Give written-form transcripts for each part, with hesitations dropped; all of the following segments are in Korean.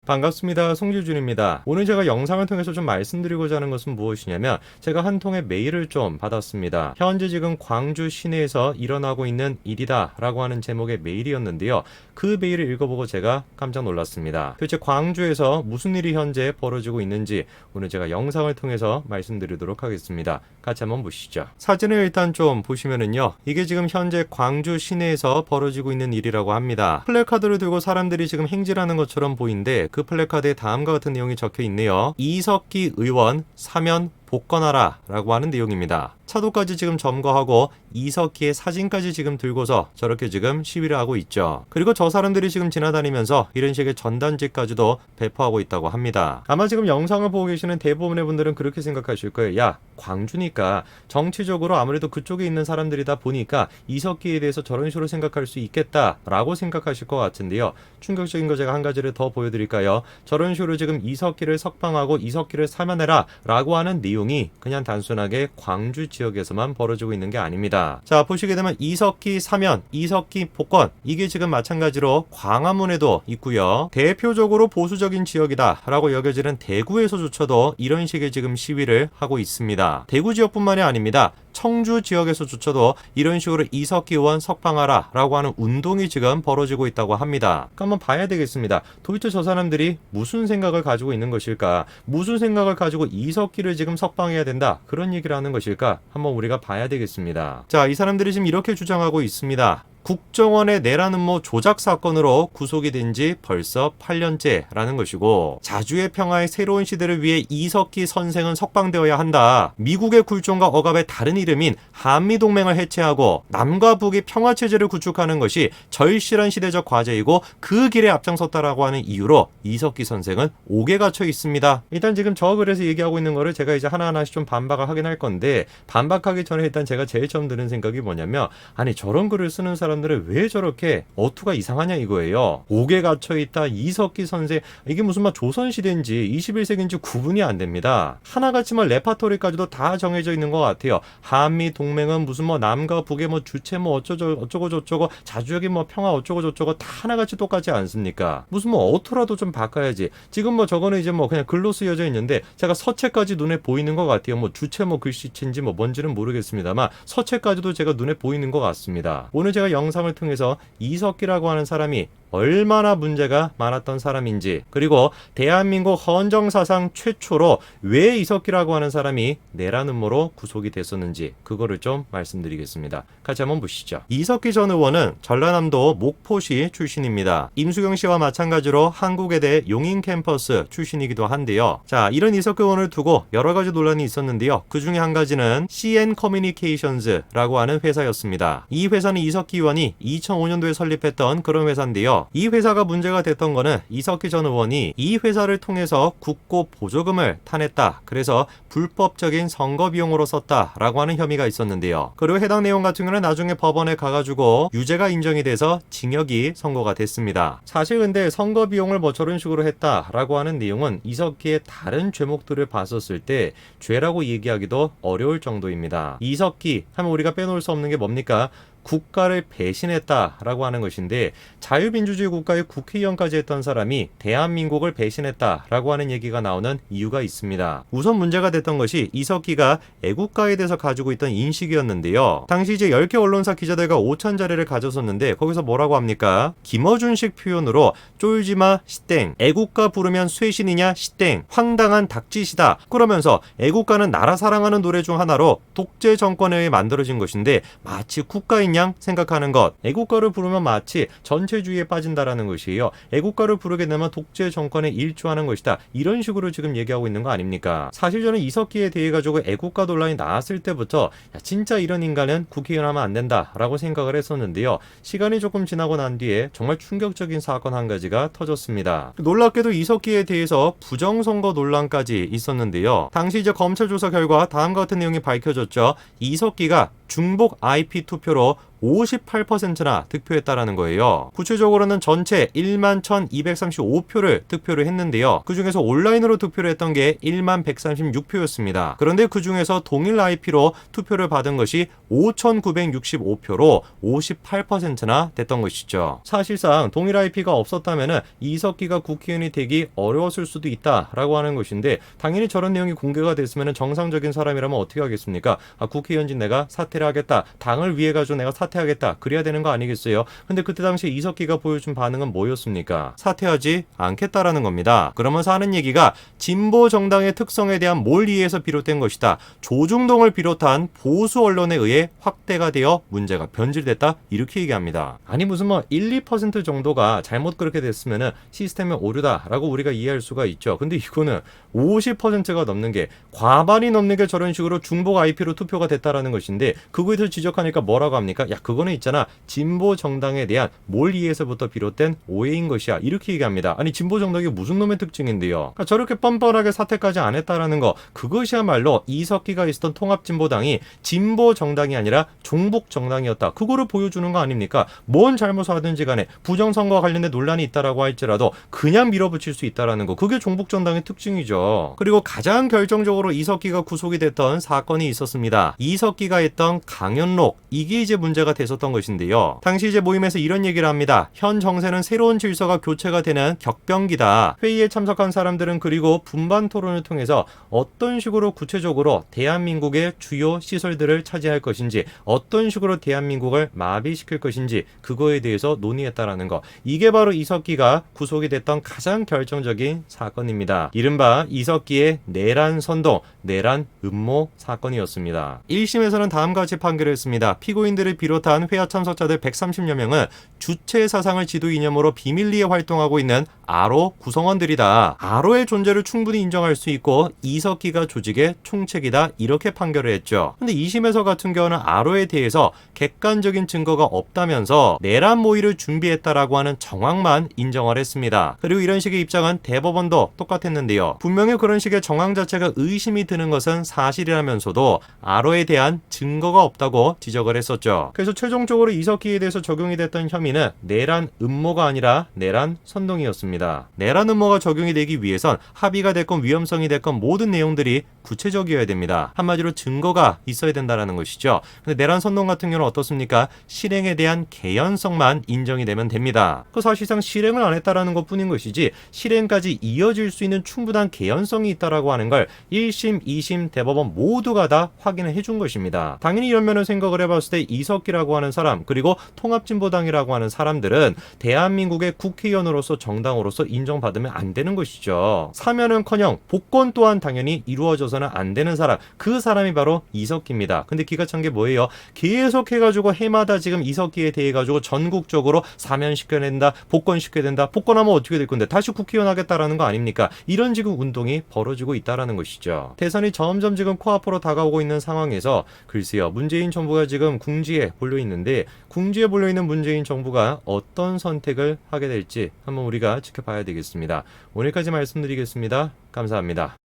반갑습니다. 송길준입니다. 오늘 제가 영상을 통해서 좀 말씀드리고자 하는 것은 무엇이냐면 제가 한 통의 메일을 좀 받았습니다. 현재 지금 광주 시내에서 일어나고 있는 일이다 라고 하는 제목의 메일이었는데요. 그 메일을 읽어보고 제가 깜짝 놀랐습니다. 도대체 광주에서 무슨 일이 현재 벌어지고 있는지 오늘 제가 영상을 통해서 말씀드리도록 하겠습니다. 같이 한번 보시죠. 사진을 일단 좀 보시면은요. 이게 지금 현재 광주 시내에서 벌어지고 있는 일이라고 합니다. 플래카드를 들고 사람들이 지금 행진하는 것처럼 보이는데 그 플래카드에 다음과 같은 내용이 적혀 있네요. 이석기 의원 사면 복권하라 라고 하는 내용입니다. 차도까지 지금 점거하고 이석기의 사진까지 지금 들고서 저렇게 지금 시위를 하고 있죠. 그리고 저 사람들이 지금 지나다니면서 이런 식의 전단지까지도 배포하고 있다고 합니다. 아마 지금 영상을 보고 계시는 대부분의 분들은 그렇게 생각하실 거예요. 야, 광주니까 정치적으로 아무래도 그쪽에 있는 사람들이다 보니까 이석기에 대해서 저런 식으로 생각할 수 있겠다 라고 생각하실 것 같은데요. 충격적인 거 제가 한 가지를 더 보여드릴까요? 저런 식으로 지금 이석기를 석방하고 이석기를 사면해라 라고 하는 내용이 그냥 단순하게 광주 지역에서만 벌어지고 있는 게 아닙니다. 자, 보시게 되면 이석기 사면, 이석기 복권, 이게 지금 마찬가지로 광화문에도 있고요. 대표적으로 보수적인 지역이다 라고 여겨지는 대구에서조차도 이런 식의 지금 시위를 하고 있습니다. 대구 지역뿐만이 아닙니다. 청주 지역에서조차도 이런 식으로 이석기 의원 석방하라 라고 하는 운동이 지금 벌어지고 있다고 합니다. 그러니까 한번 봐야 되겠습니다. 도대체 저 사람들이 무슨 생각을 가지고 있는 것일까? 무슨 생각을 가지고 이석기를 지금 석방해야 된다, 그런 얘기를 하는 것일까? 한번 우리가 봐야 되겠습니다. 자, 이 사람들이 지금 이렇게 주장하고 있습니다. 국정원의 내란 음모 조작 사건으로 구속이 된 지 벌써 8년째라는 것이고, 자주의 평화의 새로운 시대를 위해 이석기 선생은 석방되어야 한다. 미국의 굴종과 억압의 다른 이름인 한미동맹을 해체하고 남과 북이 평화체제를 구축하는 것이 절실한 시대적 과제이고 그 길에 앞장섰다라고 하는 이유로 이석기 선생은 옥에 갇혀 있습니다. 일단 지금 저 글에서 얘기하고 있는 거를 제가 이제 하나하나씩 좀 반박을 하긴 할 건데, 반박하기 전에 일단 제가 제일 처음 드는 생각이 뭐냐면, 아니 저런 글을 쓰는 사람들은 왜 저렇게 어투가 이상하냐 이거예요. 옥에 갇혀있다, 이석기 선생, 이게 무슨 막 조선시대인지 21세기인지 구분이 안 됩니다. 하나같이 막 레파토리까지도 다 정해져 있는 것 같아요. 한미 동맹은 무슨 뭐 남과 북의 뭐 주체 뭐 어쩌고 저쩌고, 자주적인 뭐 평화 어쩌고 저쩌고 다 하나같이 똑같지 않습니까? 무슨 뭐 어투라도 좀 바꿔야지. 지금 뭐 저거는 이제 뭐 그냥 글로 쓰여져 있는데 제가 서체까지 눈에 보이는 것 같아요. 뭐 주체 뭐 글씨체인지 뭐 뭔지는 모르겠습니다만 서체까지도 제가 눈에 보이는 것 같습니다. 오늘 제가 영상을 통해서 이석기라고 하는 사람이 얼마나 문제가 많았던 사람인지, 그리고 대한민국 헌정사상 최초로 왜 이석기라고 하는 사람이 내란 음모로 구속이 됐었는지 그거를 좀 말씀드리겠습니다. 같이 한번 보시죠. 이석기 전 의원은 전라남도 목포시 출신입니다. 임수경 씨와 마찬가지로 한국외대 용인 캠퍼스 출신이기도 한데요. 자, 이런 이석기 의원을 두고 여러 가지 논란이 있었는데요. 그 중에 한 가지는 CN 커뮤니케이션즈라고 하는 회사였습니다. 이 회사는 이석기 의원이 2005년도에 설립했던 그런 회사인데요. 이 회사가 문제가 됐던 거는 이석기 전 의원이 이 회사를 통해서 국고 보조금을 타냈다, 그래서 불법적인 선거 비용으로 썼다라고 하는 혐의가 있었는데요. 그리고 해당 내용 같은 경우는 나중에 법원에 가가지고 유죄가 인정이 돼서 징역이 선고가 됐습니다. 사실 근데 선거 비용을 뭐 저런 식으로 했다라고 하는 내용은 이석기의 다른 죄목들을 봤었을 때 죄라고 얘기하기도 어려울 정도입니다. 이석기 하면 우리가 빼놓을 수 없는 게 뭡니까? 국가를 배신했다라고 하는 것인데, 자유민주주의 국가의 국회의원까지 했던 사람이 대한민국을 배신했다라고 하는 얘기가 나오는 이유가 있습니다. 우선 문제가 됐던 것이 이석기가 애국가에 대해서 가지고 있던 인식이었는데요. 당시 이제 10개 언론사 기자들과 5,000자리를 가졌었는데 거기서 뭐라고 합니까? 김어준식 표현으로 쫄지마 시땡, 애국가 부르면 쇄신이냐 시땡, 황당한 닥짓이다, 그러면서 애국가는 나라 사랑하는 노래 중 하나로 독재 정권에 의해 만들어진 것인데 마치 국가인 양 생각하는 것, 애국가를 부르면 마치 전체주의에 빠진다라는 것이에요. 애국가를 부르게 되면 독재 정권에 일조하는 것이다, 이런 식으로 지금 얘기하고 있는 거 아닙니까? 사실 저는 이석기에 대해 가지고 애국가 논란이 나왔을 때부터 야, 진짜 이런 인간은 국회의원 하면 안 된다라고 생각을 했었는데요. 시간이 조금 지나고 난 뒤에 정말 충격적인 사건 한 가지가 터졌습니다. 놀랍게도 이석기에 대해서 부정선거 논란까지 있었는데요. 당시 이제 검찰 조사 결과 다음과 같은 내용이 밝혀졌죠. 이석기가 중복 IP 투표로 58%나 득표했다라는 거예요. 구체적으로는 전체 11,235표를 득표를 했는데요. 그 중에서 온라인으로 투표를 했던 게 11,136표였습니다. 그런데 그 중에서 동일 IP로 투표를 받은 것이 5,965표로 58%나 됐던 것이죠. 사실상 동일 IP가 없었다면 이석기가 국회의원이 되기 어려웠을 수도 있다라고 하는 것인데, 당연히 저런 내용이 공개가 됐으면 정상적인 사람이라면 어떻게 하겠습니까? 아, 국회의원진 내가 사퇴를 하겠다, 당을 위해 가지고 내가 사퇴하겠다, 그래야 되는 거 아니겠어요? 근데 그때 당시에 이석기가 보여준 반응은 뭐였습니까? 사퇴하지 않겠다라는 겁니다. 그러면서 하는 얘기가 진보 정당의 특성에 대한 몰이해에서 비롯된 것이다. 조중동을 비롯한 보수 언론에 의해 확대가 되어 문제가 변질됐다, 이렇게 얘기합니다. 아니 무슨 뭐 1, 2% 정도가 잘못 그렇게 됐으면은 시스템의 오류다라고 우리가 이해할 수가 있죠. 근데 이거는 50%가 넘는 게, 과반이 넘는 게 저런 식으로 중복 IP로 투표가 됐다라는 것인데, 그거에 대해서 지적하니까 뭐라고 합니까? 야, 그거는 있잖아, 진보 정당에 대한 몰이해에서부터 비롯된 오해인 것이야, 이렇게 얘기합니다. 아니 진보 정당이 무슨 놈의 특징인데요? 그러니까 저렇게 뻔뻔하게 사퇴까지 안 했다라는 거, 그것이야말로 이석기가 있었던 통합진보당이 진보 정당이 아니라 종북 정당이었다, 그거를 보여주는 거 아닙니까? 뭔 잘못을 하든지 간에 부정선거와 관련된 논란이 있다라고 할지라도 그냥 밀어붙일 수 있다라는 거, 그게 종북 정당의 특징이죠. 그리고 가장 결정적으로 이석기가 구속이 됐던 사건이 있었습니다. 이석기가 했던 강연록, 이게 이제 문제가 됐었던 것인데요. 당시 이제 모임에서 이런 얘기를 합니다. 현 정세는 새로운 질서가 교체가 되는 격변기다. 회의에 참석한 사람들은 그리고 분반 토론을 통해서 어떤 식으로 구체적으로 대한민국의 주요 시설들을 차지할 것인지, 어떤 식으로 대한민국을 마비시킬 것인지, 그거에 대해서 논의했다라는 거, 이게 바로 이석기가 구속이 됐던 가장 결정적인 사건입니다. 이른바 이석기의 내란 선동, 내란 음모 사건이었습니다. 1심에서는 다음과 같이 판결을 했습니다. 피고인들을 비롯 비롯한 회화 참석자들 130여 명은 주체 사상을 지도 이념으로 비밀리에 활동하고 있는 아로 구성원들이다. 아로의 존재를 충분히 인정할 수 있고 이석기가 조직의 총책이다. 이렇게 판결을 했죠. 근데 2심에서 같은 경우는 아로에 대해서 객관적인 증거가 없다면서 내란 모의를 준비했다라고 하는 정황만 인정을 했습니다. 그리고 이런 식의 입장은 대법원도 똑같았는데요. 분명히 그런 식의 정황 자체가 의심이 드는 것은 사실이라면서도 아로에 대한 증거가 없다고 지적을 했었죠. 그래서 최종적으로 이석기에 대해서 적용이 됐던 혐의는 내란 음모가 아니라 내란 선동이었습니다. 내란 음모가 적용이 되기 위해선 합의가 됐건 위험성이 됐건 모든 내용들이 구체적이어야 됩니다. 한마디로 증거가 있어야 된다는 것이죠. 근데 내란 선동 같은 경우는 어떻습니까? 실행에 대한 개연성만 인정이 되면 됩니다. 그 사실상 실행을 안 했다라는 것뿐인 것이지 실행까지 이어질 수 있는 충분한 개연성이 있다라고 하는 걸 1심, 2심 대법원 모두가 다 확인을 해준 것입니다. 당연히 이런 면을 생각을 해봤을 때 이석기라고 하는 사람 그리고 통합진보당이라고 하는 사람들은 대한민국의 국회의원으로서 정당으로서 인정받으면 안 되는 것이죠. 사면은커녕 복권 또한 당연히 이루어져서는 안 되는 사람, 그 사람이 바로 이석기입니다. 근데 기가 찬 게 뭐예요? 계속 해가지고 해마다 지금 이석기에 대해 가지고 전국적으로 사면시켜야 된다, 복권시켜야 된다, 복권하면 어떻게 될 건데 다시 국회의원 하겠다라는 거 아닙니까? 이런 지금 운동이 벌어지고 있다라는 것이죠. 대선이 점점 지금 코앞으로 다가오고 있는 상황에서 글쎄요, 문재인 정부가 지금 궁지에 몰려 있는데 궁지에 몰려 있는 문재인 정부가 어떤 선택을 하게 될지 한번 우리가 지켜봐야 되겠습니다. 오늘까지 말씀드리겠습니다. 감사합니다.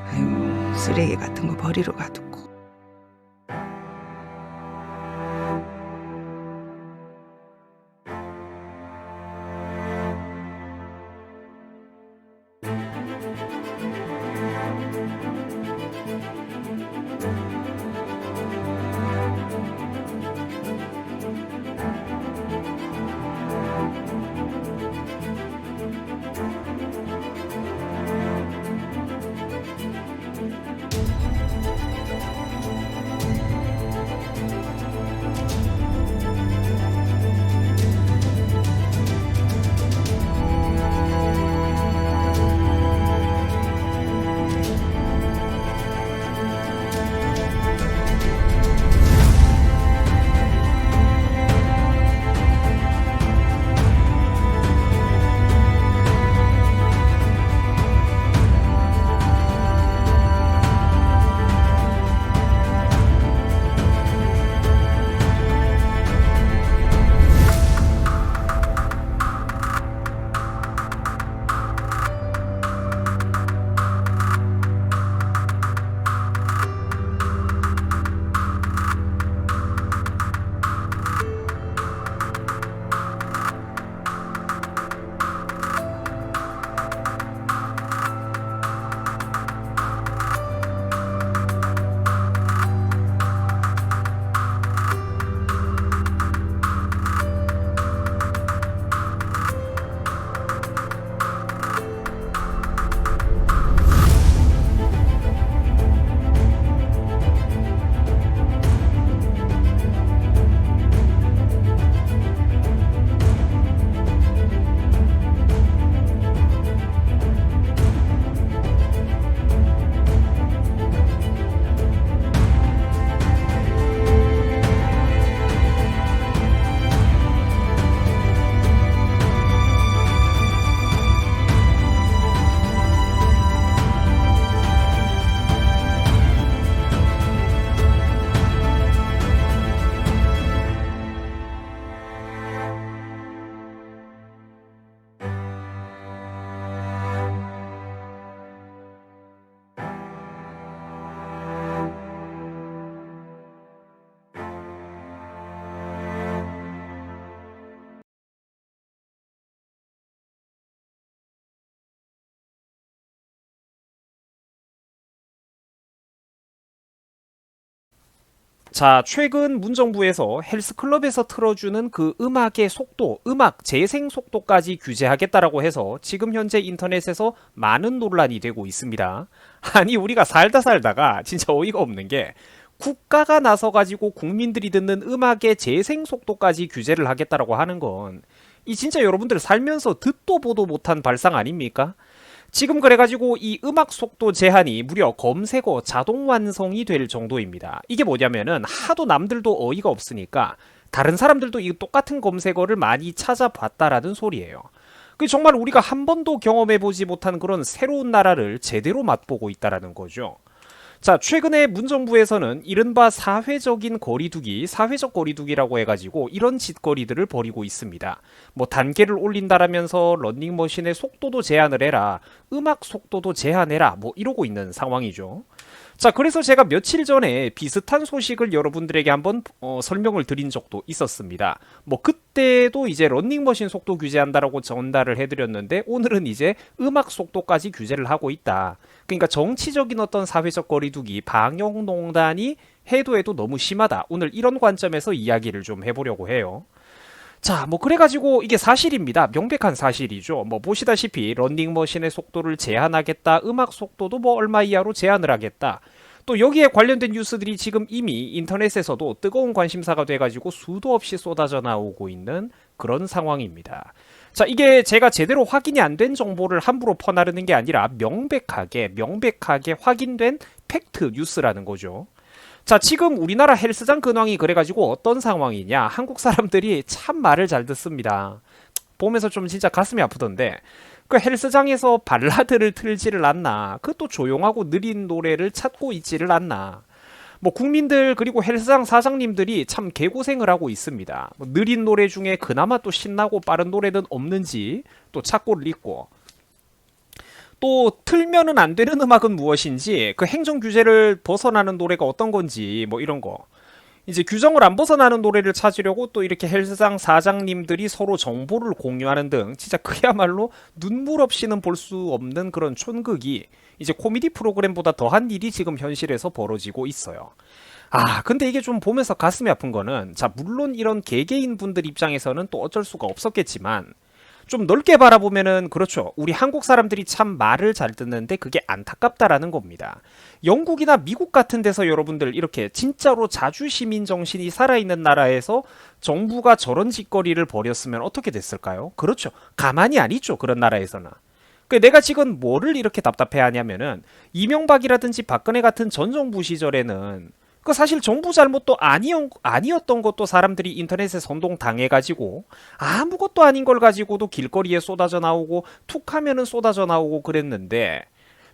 아이고, 쓰레기 같은 거 버리러 가두고. 자, 최근 문정부에서 헬스클럽에서 틀어주는 그 음악의 속도, 음악 재생 속도까지 규제하겠다라고 해서 지금 현재 인터넷에서 많은 논란이 되고 있습니다. 아니, 우리가 살다가 진짜 어이가 없는 게 국가가 나서가지고 국민들이 듣는 음악의 재생 속도까지 규제를 하겠다라고 하는 건 이 진짜 여러분들 살면서 듣도 보도 못한 발상 아닙니까? 지금 그래가지고 이 음악 속도 제한이 무려 검색어 자동 완성이 될 정도입니다. 이게 뭐냐면은 하도 남들도 어이가 없으니까 다른 사람들도 이 똑같은 검색어를 많이 찾아봤다라는 소리예요. 그 정말 우리가 한 번도 경험해보지 못한 그런 새로운 나라를 제대로 맛보고 있다라는 거죠. 자, 최근에 문정부에서는 이른바 사회적인 거리두기, 사회적 거리두기라고 해가지고 이런 짓거리들을 벌이고 있습니다. 뭐 단계를 올린다라면서 런닝머신의 속도도 제한을 해라, 음악 속도도 제한해라, 뭐 이러고 있는 상황이죠. 자, 그래서 제가 며칠 전에 비슷한 소식을 여러분들에게 한번 설명을 드린 적도 있었습니다. 뭐 그때도 이제 런닝머신 속도 규제한다라고 전달을 해드렸는데 오늘은 이제 음악 속도까지 규제를 하고 있다. 그러니까 정치적인 어떤 사회적 거리두기, 방역농단이 해도 너무 심하다. 오늘 이런 관점에서 이야기를 좀 해보려고 해요. 자, 뭐 그래가지고 이게 사실입니다. 명백한 사실이죠. 뭐 보시다시피 런닝머신의 속도를 제한하겠다. 음악 속도도 뭐 얼마 이하로 제한을 하겠다. 또 여기에 관련된 뉴스들이 지금 이미 인터넷에서도 뜨거운 관심사가 돼가지고 수도 없이 쏟아져 나오고 있는 그런 상황입니다. 자, 이게 제가 제대로 확인이 안 된 정보를 함부로 퍼나르는 게 아니라 명백하게 확인된 팩트 뉴스라는 거죠. 자, 지금 우리나라 헬스장 근황이 그래가지고 어떤 상황이냐. 한국 사람들이 참 말을 잘 듣습니다. 보면서 좀 진짜 가슴이 아프던데 그 헬스장에서 발라드를 틀지를 않나. 그것도 조용하고 느린 노래를 찾고 있지를 않나. 뭐 국민들 그리고 헬스장 사장님들이 참 개고생을 하고 있습니다. 뭐 느린 노래 중에 그나마 또 신나고 빠른 노래는 없는지 또 찾고를 있고, 또 틀면은 안 되는 음악은 무엇인지, 그 행정 규제를 벗어나는 노래가 어떤 건지, 뭐 이런 거 이제 규정을 안 벗어나는 노래를 찾으려고 또 이렇게 헬스장 사장님들이 서로 정보를 공유하는 등 진짜 그야말로 눈물 없이는 볼 수 없는 그런 촌극이 이제 코미디 프로그램보다 더한 일이 지금 현실에서 벌어지고 있어요. 아, 근데 이게 좀 보면서 가슴이 아픈 거는, 자, 물론 이런 개개인 분들 입장에서는 또 어쩔 수가 없었겠지만 좀 넓게 바라보면은 그렇죠. 우리 한국 사람들이 참 말을 잘 듣는데 그게 안타깝다라는 겁니다. 영국이나 미국 같은 데서 여러분들 이렇게 진짜로 자주시민 정신이 살아있는 나라에서 정부가 저런 짓거리를 벌였으면 어떻게 됐을까요? 그렇죠. 가만히 안 있죠. 그런 나라에서는. 내가 지금 뭐를 이렇게 답답해하냐면은 이명박이라든지 박근혜 같은 전 정부 시절에는 그 사실 정부 잘못도 아니었던 것도 사람들이 인터넷에 선동당해가지고 아무것도 아닌 걸 가지고도 길거리에 쏟아져 나오고 툭 하면은 쏟아져 나오고 그랬는데,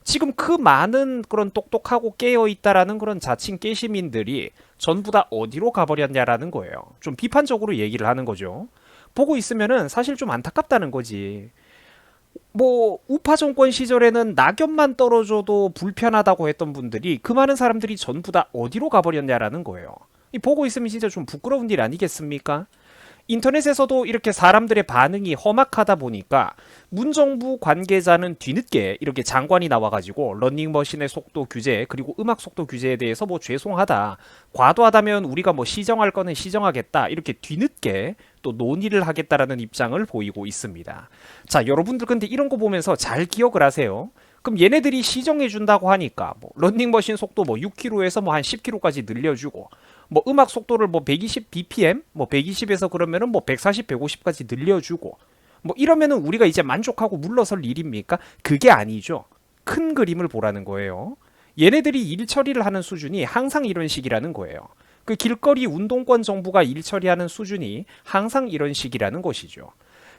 지금 그 많은 그런 똑똑하고 깨어있다라는 그런 자칭 깨시민들이 전부 다 어디로 가버렸냐라는 거예요. 좀 비판적으로 얘기를 하는 거죠. 보고 있으면은 사실 좀 안타깝다는 거지. 뭐 우파 정권 시절에는 낙엽만 떨어져도 불편하다고 했던 분들이, 그 많은 사람들이 전부 다 어디로 가버렸냐라는 거예요. 이 보고 있으면 진짜 좀 부끄러운 일 아니겠습니까? 인터넷에서도 이렇게 사람들의 반응이 험악하다 보니까 문정부 관계자는 뒤늦게 이렇게 장관이 나와가지고 러닝머신의 속도 규제 그리고 음악 속도 규제에 대해서 뭐 죄송하다, 과도하다면 우리가 뭐 시정할 거는 시정하겠다, 이렇게 뒤늦게 또 논의를 하겠다라는 입장을 보이고 있습니다. 자, 여러분들 근데 이런 거 보면서 잘 기억을 하세요. 그럼 얘네들이 시정해준다고 하니까 뭐 러닝머신 속도 뭐 6km에서 뭐 한 10km까지 늘려주고, 뭐 음악 속도를 뭐 120 bpm, 뭐 120에서 그러면은 뭐 140, 150까지 늘려주고, 뭐 이러면은 우리가 이제 만족하고 물러설 일입니까? 그게 아니죠. 큰 그림을 보라는 거예요. 얘네들이 일 처리를 하는 수준이 항상 이런 식이라는 거예요. 그 길거리 운동권 정부가 일 처리하는 수준이 항상 이런 식이라는 것이죠.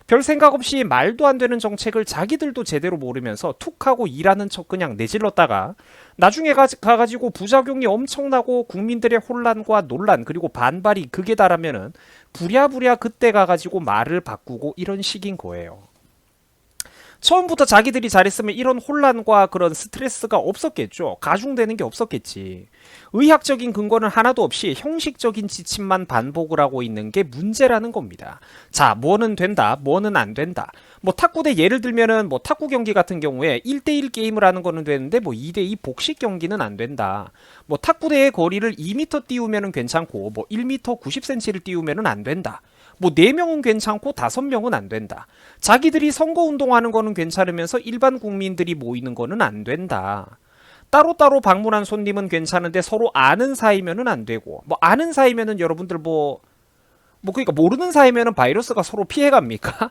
별 생각 없이 말도 안 되는 정책을 자기들도 제대로 모르면서 툭 하고 일하는 척 그냥 내질렀다가 나중에 가가지고 부작용이 엄청나고 국민들의 혼란과 논란 그리고 반발이 극에 달하면은 부랴부랴 그때 가가지고 말을 바꾸고 이런 식인 거예요. 처음부터 자기들이 잘했으면 이런 혼란과 그런 스트레스가 없었겠죠. 가중되는 게 없었겠지. 의학적인 근거는 하나도 없이 형식적인 지침만 반복을 하고 있는 게 문제라는 겁니다. 자, 뭐는 된다, 뭐는 안 된다. 뭐 탁구대 예를 들면은 뭐 탁구 경기 같은 경우에 1대1 게임을 하는 거는 되는데 뭐 2대2 복식 경기는 안 된다. 뭐 탁구대의 거리를 2m 띄우면은 괜찮고 뭐 1m 90cm를 띄우면은 안 된다. 뭐 4명은 괜찮고 5명은 안 된다. 자기들이 선거운동하는 거는 괜찮으면서 일반 국민들이 모이는 거는 안 된다. 따로따로 방문한 손님은 괜찮은데 서로 아는 사이면은 안 되고, 뭐 아는 사이면은 여러분들 뭐 그러니까 모르는 사이면은 바이러스가 서로 피해갑니까?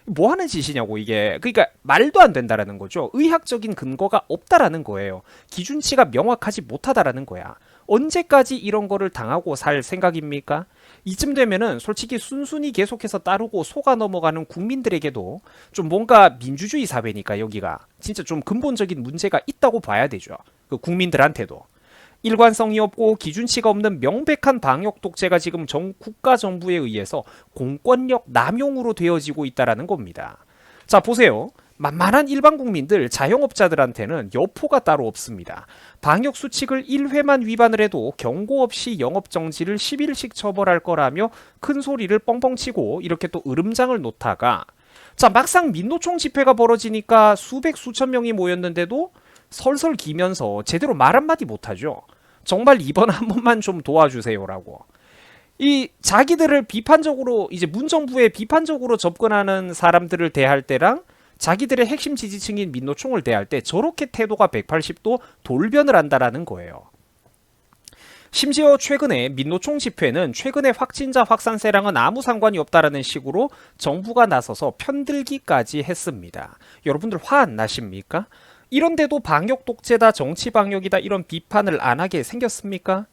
뭐 하는 짓이냐고 이게. 그러니까 말도 안 된다라는 거죠. 의학적인 근거가 없다라는 거예요. 기준치가 명확하지 못하다라는 거야. 언제까지 이런 거를 당하고 살 생각입니까? 이쯤 되면은 솔직히 순순히 계속해서 따르고 속아 넘어가는 국민들에게도 좀 뭔가 민주주의 사회니까 여기가 진짜 좀 근본적인 문제가 있다고 봐야 되죠. 그 국민들한테도. 일관성이 없고 기준치가 없는 명백한 방역 독재가 지금 국가 정부에 의해서 공권력 남용으로 되어지고 있다라는 겁니다. 자, 보세요. 만만한 일반 국민들, 자영업자들한테는 여포가 따로 없습니다. 방역 수칙을 1회만 위반을 해도 경고 없이 영업 정지를 10일씩 처벌할 거라며 큰 소리를 뻥뻥 치고 이렇게 또 으름장을 놓다가 자, 막상 민노총 집회가 벌어지니까 수백 수천 명이 모였는데도 설설 기면서 제대로 말 한마디 못하죠. 정말 이번 한 번만 좀 도와주세요라고. 이 자기들을 비판적으로 이제 문정부에 비판적으로 접근하는 사람들을 대할 때랑 자기들의 핵심 지지층인 민노총을 대할 때 저렇게 태도가 180도 돌변을 한다라는 거예요. 심지어 최근에 민노총 집회는 최근의 확진자 확산세랑은 아무 상관이 없다라는 식으로 정부가 나서서 편들기까지 했습니다. 여러분들 화 안 나십니까? 이런데도 방역 독재다, 정치 방역이다 이런 비판을 안 하게 생겼습니까?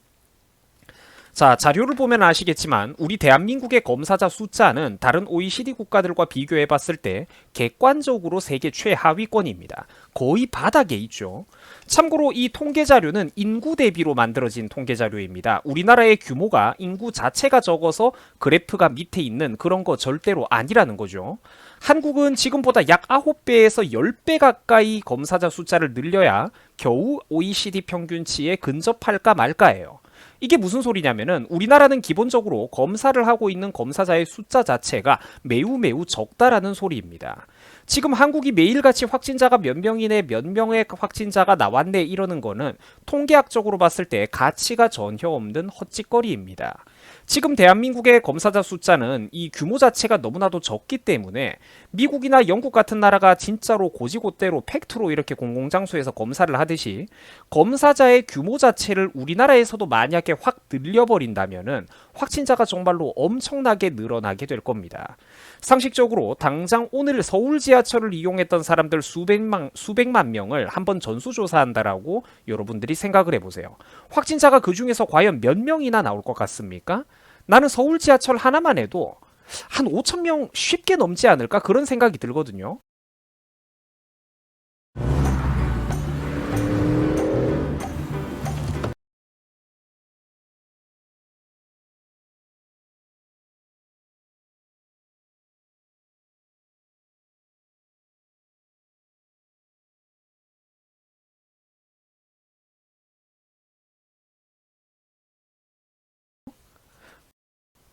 자, 자료를 보면 아시겠지만 우리 대한민국의 검사자 숫자는 다른 OECD 국가들과 비교해 봤을 때 객관적으로 세계 최하위권입니다. 거의 바닥에 있죠. 참고로 이 통계 자료는 인구 대비로 만들어진 통계 자료입니다. 우리나라의 규모가 인구 자체가 적어서 그래프가 밑에 있는 그런 거 절대로 아니라는 거죠. 한국은 지금보다 약 9배에서 10배 가까이 검사자 숫자를 늘려야 겨우 OECD 평균치에 근접할까 말까예요. 이게 무슨 소리냐면은 우리나라는 기본적으로 검사를 하고 있는 검사자의 숫자 자체가 매우 적다라는 소리입니다. 지금 한국이 매일같이 확진자가 몇 명이네, 몇 명의 확진자가 나왔네 이러는 거는 통계학적으로 봤을 때 가치가 전혀 없는 헛짓거리입니다. 지금 대한민국의 검사자 숫자는 이 규모 자체가 너무나도 적기 때문에 미국이나 영국 같은 나라가 진짜로 고지고대로 팩트로 이렇게 공공장소에서 검사를 하듯이 검사자의 규모 자체를 우리나라에서도 만약에 확 늘려버린다면은 확진자가 정말로 엄청나게 늘어나게 될 겁니다. 상식적으로 당장 오늘 서울 지하철을 이용했던 사람들 수백만 명을 한번 전수조사한다라고 여러분들이 생각을 해보세요. 확진자가 그 중에서 과연 몇 명이나 나올 것 같습니까? 나는 서울 지하철 하나만 해도 한 5천 명 쉽게 넘지 않을까 그런 생각이 들거든요.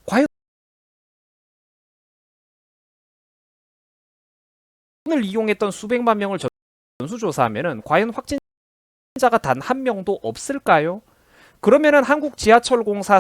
과연 오늘 이용했던 수백만 명을 전수조사하면은 과연 확진자가 단 한 명도 없을까요? 그러면은 한국 지하철공사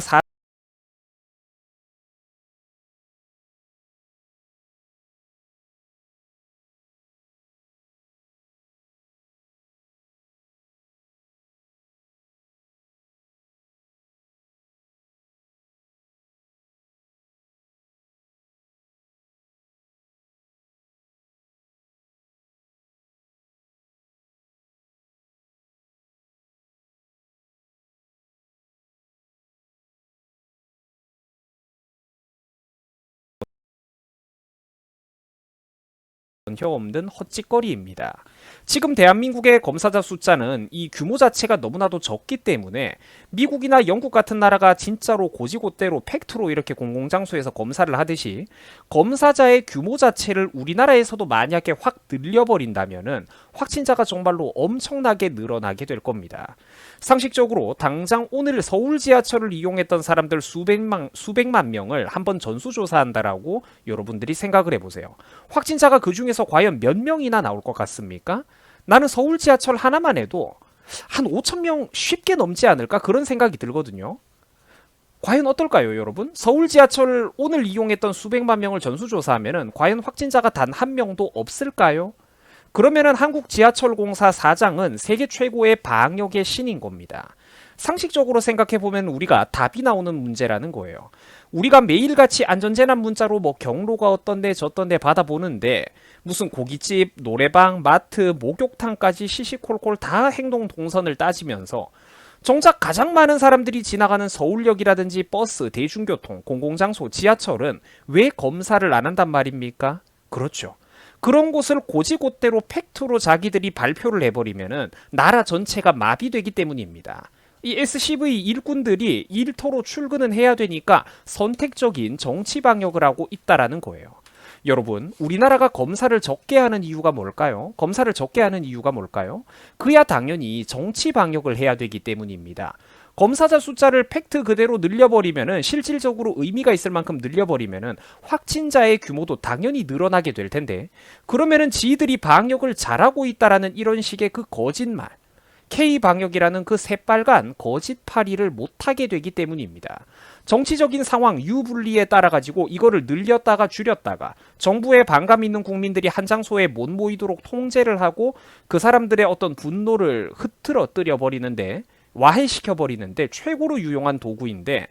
전혀 없는 헛짓거리입니다. 지금 대한민국의 검사자 숫자는 이 규모 자체가 너무나도 적기 때문에 미국이나 영국 같은 나라가 진짜로 고지고대로 팩트로 이렇게 공공장소에서 검사를 하듯이 검사자의 규모 자체를 우리나라에서도 만약에 확 늘려버린다면은 확진자가 정말로 엄청나게 늘어나게 될 겁니다. 상식적으로 당장 오늘 서울 지하철을 이용했던 사람들 수백만 명을 한번 전수조사한다라고 여러분들이 생각을 해보세요. 확진자가 그 중에서 과연 몇 명이나 나올 것 같습니까? 나는 서울 지하철 하나만 해도 한 5천 명 쉽게 넘지 않을까 그런 생각이 들거든요. 과연 어떨까요, 여러분? 서울 지하철 오늘 이용했던 수백만 명을 전수조사하면은 과연 확진자가 단 한 명도 없을까요? 그러면은 한국지하철공사 사장은 세계 최고의 방역의 신인 겁니다. 상식적으로 생각해보면 우리가 답이 나오는 문제라는 거예요. 우리가 매일같이 안전재난 문자로 뭐 경로가 어떤데 저떤데 받아보는데 무슨 고깃집, 노래방, 마트, 목욕탕까지 시시콜콜 다 행동 동선을 따지면서 정작 가장 많은 사람들이 지나가는 서울역이라든지 버스, 대중교통, 공공장소, 지하철은 왜 검사를 안 한단 말입니까? 그렇죠. 그런 곳을 고지고대로 팩트로 자기들이 발표를 해버리면은 나라 전체가 마비되기 때문입니다. 이 SCV 일꾼들이 일터로 출근은 해야 되니까 선택적인 정치 방역을 하고 있다라는 거예요. 여러분, 우리나라가 검사를 적게 하는 이유가 뭘까요? 검사를 적게 하는 이유가 뭘까요? 그야 당연히 정치 방역을 해야 되기 때문입니다. 검사자 숫자를 팩트 그대로 늘려버리면은 실질적으로 의미가 있을 만큼 늘려버리면은 확진자의 규모도 당연히 늘어나게 될 텐데 그러면은 지들이 방역을 잘하고 있다라는 이런 식의 그 거짓말 K방역이라는 그 새빨간 거짓파리를 못하게 되기 때문입니다. 정치적인 상황 유불리에 따라 가지고 이거를 늘렸다가 줄였다가 정부에 반감 있는 국민들이 한 장소에 못 모이도록 통제를 하고 그 사람들의 어떤 분노를 흐트러뜨려 버리는데 와해시켜 버리는데 최고로 유용한 도구인데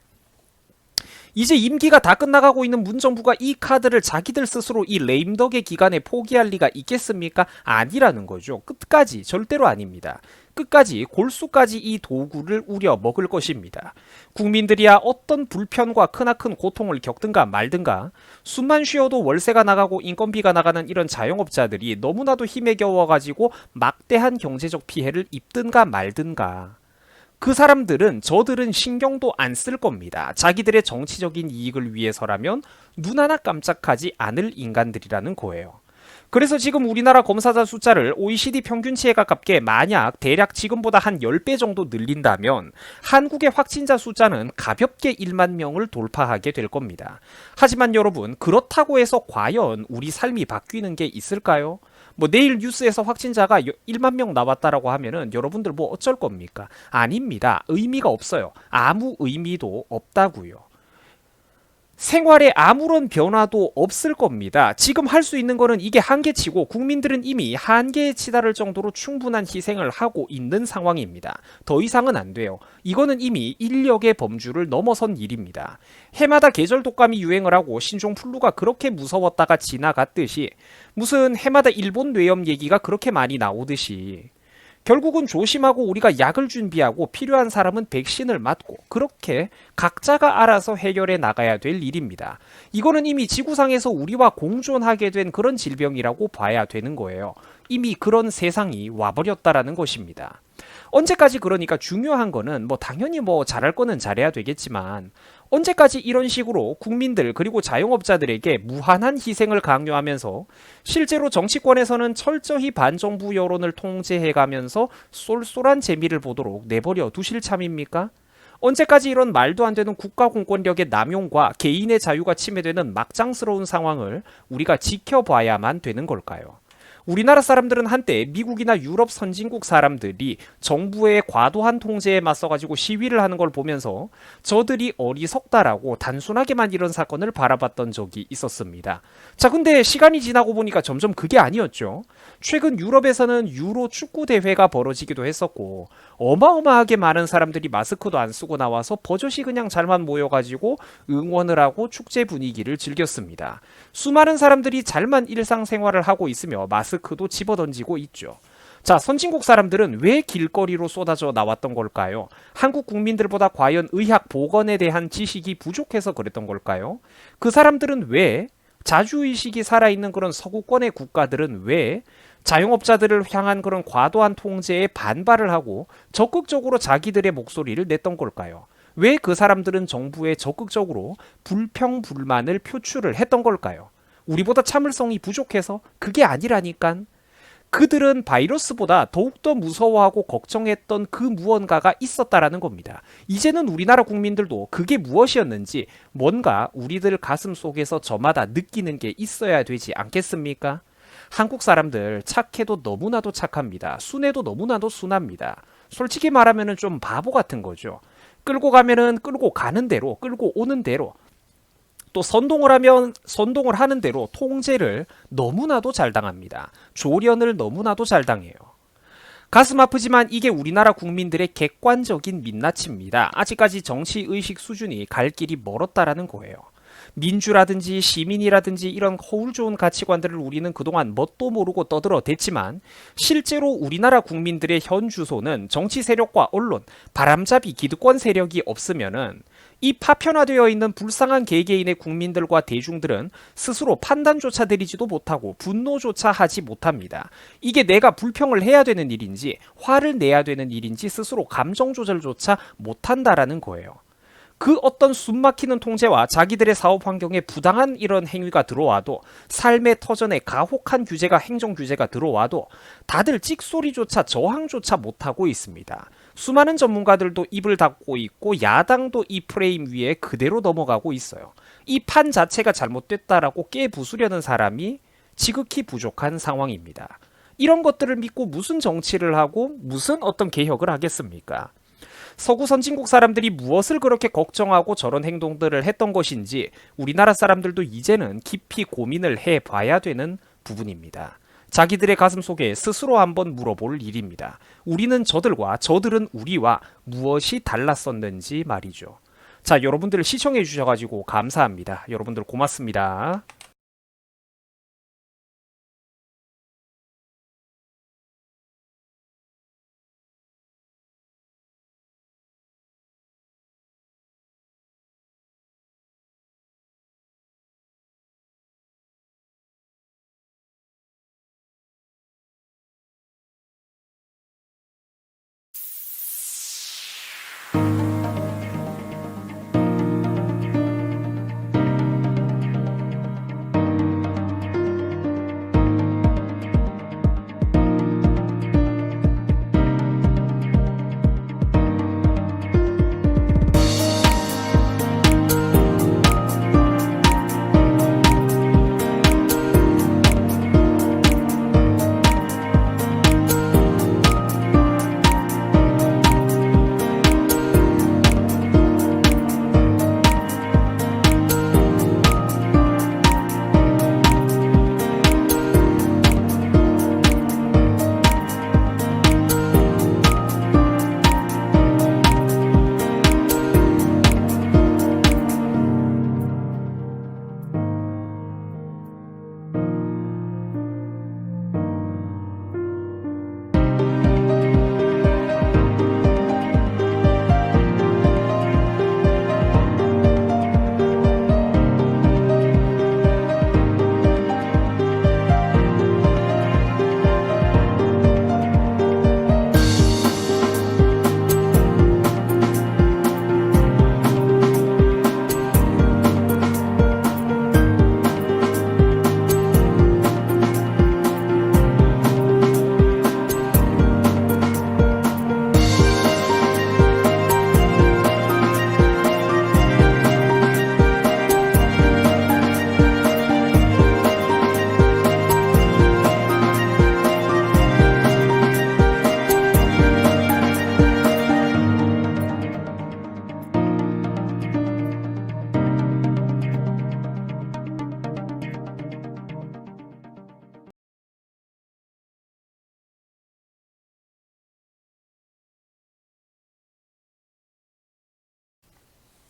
이제 임기가 다 끝나가고 있는 문정부가 이 카드를 자기들 스스로 이 레임덕의 기간에 포기할 리가 있겠습니까? 아니라는 거죠. 끝까지 절대로 아닙니다. 끝까지 골수까지 이 도구를 우려 먹을 것입니다. 국민들이야 어떤 불편과 크나큰 고통을 겪든가 말든가 숨만 쉬어도 월세가 나가고 인건비가 나가는 이런 자영업자들이 너무나도 힘에 겨워가지고 막대한 경제적 피해를 입든가 말든가 그 사람들은 저들은 신경도 안 쓸 겁니다. 자기들의 정치적인 이익을 위해서라면 눈 하나 깜짝하지 않을 인간들이라는 거예요. 그래서 지금 우리나라 검사자 숫자를 OECD 평균치에 가깝게 만약 대략 지금보다 한 10배 정도 늘린다면 한국의 확진자 숫자는 가볍게 1만 명을 돌파하게 될 겁니다. 하지만 여러분, 그렇다고 해서 과연 우리 삶이 바뀌는 게 있을까요? 뭐 내일 뉴스에서 확진자가 1만 명 나왔다라고 하면은 여러분들 뭐 어쩔 겁니까? 아닙니다. 의미가 없어요. 아무 의미도 없다고요. 생활에 아무런 변화도 없을 겁니다. 지금 할 수 있는 거는 이게 한계치고 국민들은 이미 한계에 치달을 정도로 충분한 희생을 하고 있는 상황입니다. 더 이상은 안 돼요. 이거는 이미 인력의 범주를 넘어선 일입니다. 해마다 계절 독감이 유행을 하고 신종 플루가 그렇게 무서웠다가 지나갔듯이 무슨 해마다 일본 뇌염 얘기가 그렇게 많이 나오듯이 결국은 조심하고 우리가 약을 준비하고 필요한 사람은 백신을 맞고 그렇게 각자가 알아서 해결해 나가야 될 일입니다. 이거는 이미 지구상에서 우리와 공존하게 된 그런 질병이라고 봐야 되는 거예요. 이미 그런 세상이 와버렸다라는 것입니다. 언제까지 그러니까 중요한 거는 뭐 당연히 뭐 잘할 거는 잘해야 되겠지만 언제까지 이런 식으로 국민들 그리고 자영업자들에게 무한한 희생을 강요하면서 실제로 정치권에서는 철저히 반정부 여론을 통제해가면서 쏠쏠한 재미를 보도록 내버려 두실 참입니까? 언제까지 이런 말도 안 되는 국가 공권력의 남용과 개인의 자유가 침해되는 막장스러운 상황을 우리가 지켜봐야만 되는 걸까요? 우리나라 사람들은 한때 미국이나 유럽 선진국 사람들이 정부의 과도한 통제에 맞서가지고 시위를 하는 걸 보면서 저들이 어리석다라고 단순하게만 이런 사건을 바라봤던 적이 있었습니다. 자, 근데 시간이 지나고 보니까 점점 그게 아니었죠. 최근 유럽에서는 유로 축구 대회가 벌어지기도 했었고 어마어마하게 많은 사람들이 마스크도 안 쓰고 나와서 버젓이 그냥 잘만 모여가지고 응원을 하고 축제 분위기를 즐겼습니다. 수많은 사람들이 잘만 일상생활을 하고 있으며 마스크도 집어던지고 있죠. 자, 선진국 사람들은 왜 길거리로 쏟아져 나왔던 걸까요? 한국 국민들보다 과연 의학 보건에 대한 지식이 부족해서 그랬던 걸까요? 그 사람들은 왜 자주의식이 살아있는 그런 서구권의 국가들은 왜 자영업자들을 향한 그런 과도한 통제에 반발을 하고 적극적으로 자기들의 목소리를 냈던 걸까요? 왜 그 사람들은 정부에 적극적으로 불평, 불만을 표출을 했던 걸까요? 우리보다 참을성이 부족해서? 그게 아니라니깐. 그들은 바이러스보다 더욱더 무서워하고 걱정했던 그 무언가가 있었다라는 겁니다. 이제는 우리나라 국민들도 그게 무엇이었는지 뭔가 우리들 가슴 속에서 저마다 느끼는 게 있어야 되지 않겠습니까? 한국 사람들 착해도 너무나도 착합니다. 순해도 너무나도 순합니다. 솔직히 말하면 좀 바보 같은 거죠. 끌고 가면은 끌고 가는 대로, 끌고 오는 대로, 또 선동을 하면 선동을 하는 대로 통제를 너무나도 잘 당합니다. 조련을 너무나도 잘 당해요. 가슴 아프지만 이게 우리나라 국민들의 객관적인 민낯입니다. 아직까지 정치의식 수준이 갈 길이 멀었다라는 거예요. 민주라든지 시민이라든지 이런 허울 좋은 가치관들을 우리는 그동안 뭣도 모르고 떠들어댔지만 실제로 우리나라 국민들의 현 주소는 정치 세력과 언론, 바람잡이 기득권 세력이 없으면은 이 파편화되어 있는 불쌍한 개개인의 국민들과 대중들은 스스로 판단조차 내리지도 못하고 분노조차 하지 못합니다. 이게 내가 불평을 해야 되는 일인지 화를 내야 되는 일인지 스스로 감정 조절조차 못한다라는 거예요. 그 어떤 숨막히는 통제와 자기들의 사업 환경에 부당한 이런 행위가 들어와도 삶의 터전에 가혹한 규제가 행정 규제가 들어와도 다들 찍소리조차 저항조차 못하고 있습니다. 수많은 전문가들도 입을 닫고 있고 야당도 이 프레임 위에 그대로 넘어가고 있어요. 이 판 자체가 잘못됐다라고 깨부수려는 사람이 지극히 부족한 상황입니다. 이런 것들을 믿고 무슨 정치를 하고 무슨 어떤 개혁을 하겠습니까? 서구 선진국 사람들이 무엇을 그렇게 걱정하고 저런 행동들을 했던 것인지 우리나라 사람들도 이제는 깊이 고민을 해봐야 되는 부분입니다. 자기들의 가슴 속에 스스로 한번 물어볼 일입니다. 우리는 저들과 저들은 우리와 무엇이 달랐었는지 말이죠. 자, 여러분들 시청해 주셔가지고 감사합니다. 여러분들 고맙습니다.